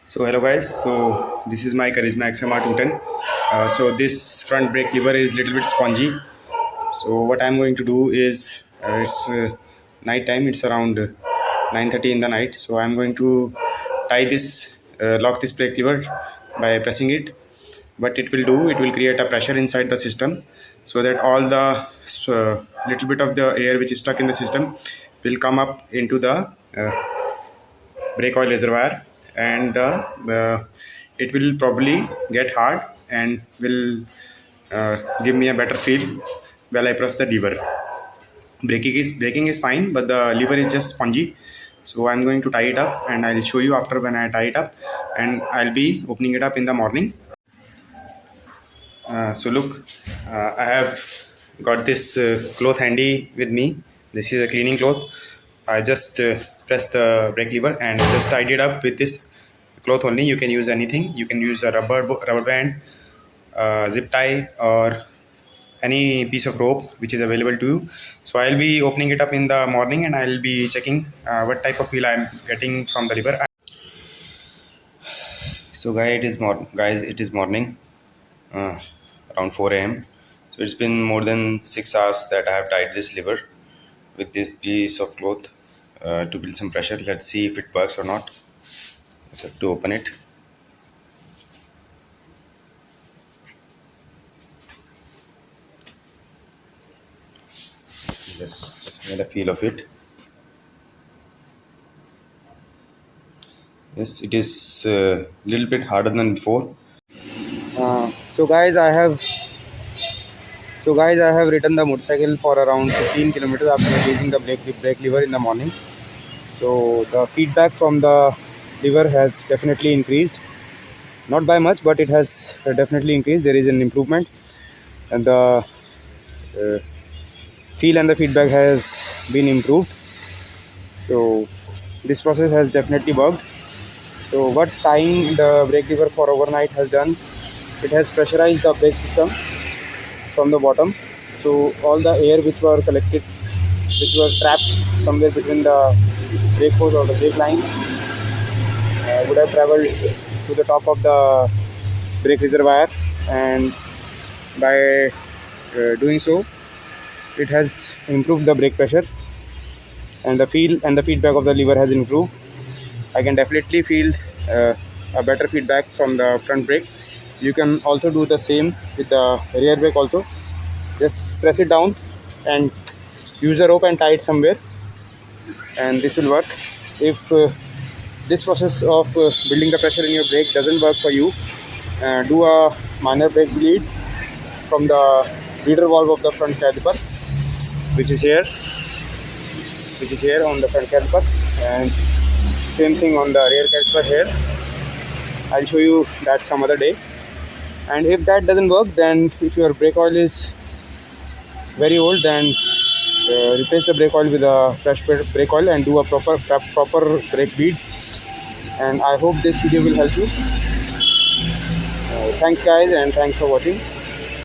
So hello guys, so this is my Charisma XMR 210. So this front brake lever is little bit spongy. So what I'm going to do is it's night time. It's around 9:30 in the night. So I'm going to lock this brake lever by pressing it. What it will do, it will create a pressure inside the system, so that all the little bit of the air which is stuck in the system will come up into the brake oil reservoir, and it will probably get hard and will give me a better feel while I press the lever. Braking is fine, but the lever is just spongy. So I'm going to tie it up, and I'll show you after when I tie it up, and I'll be opening it up in the morning. So look, I have got this cloth handy with me. This is a cleaning cloth. I just press the brake lever and just tied it up with this cloth only. You can use anything. You can use a rubber band, zip tie, or any piece of rope which is available to you. So I'll be opening it up in the morning, and I'll be checking what type of feel I'm getting from the lever. So guys, it is morning, uh, around 4 a.m. So it's been more than 6 hours that I have tied this lever with this piece of cloth to build some pressure. Let's see if it works or not. So to open it, just get a feel of it. Yes, it is a little bit harder than before. So guys, I have ridden the motorcycle for around 15 kilometers after releasing the brake lever in the morning. So the feedback from the lever has definitely increased, not by much, but it has definitely increased. There is an improvement, and the uh, feel and the feedback has been improved. So this process has definitely worked. So what tying the brake lever for overnight has done, it has pressurized the brake system from the bottom. So all the air which were collected, which were trapped somewhere between the brake hose or the brake line, would have traveled to the top of the brake reservoir, and by doing so, it has improved the brake pressure, and the feel and the feedback of the lever has improved. I can definitely feel uh, a better feedback from the front brake. You can also do the same with the rear brake also. Just press it down and use a rope and tie it somewhere, and this will work. If this process of building the pressure in your brake doesn't work for you, do a minor brake bleed from the leader valve of the front caliper, which is here on the front caliper, and same thing on the rear caliper here. I'll show you that some other day. And if that doesn't work, then if your brake oil is very old, then replace the brake oil with a fresh brake oil and do a proper brake bleed. And I hope this video will help you. Thanks guys, and thanks for watching.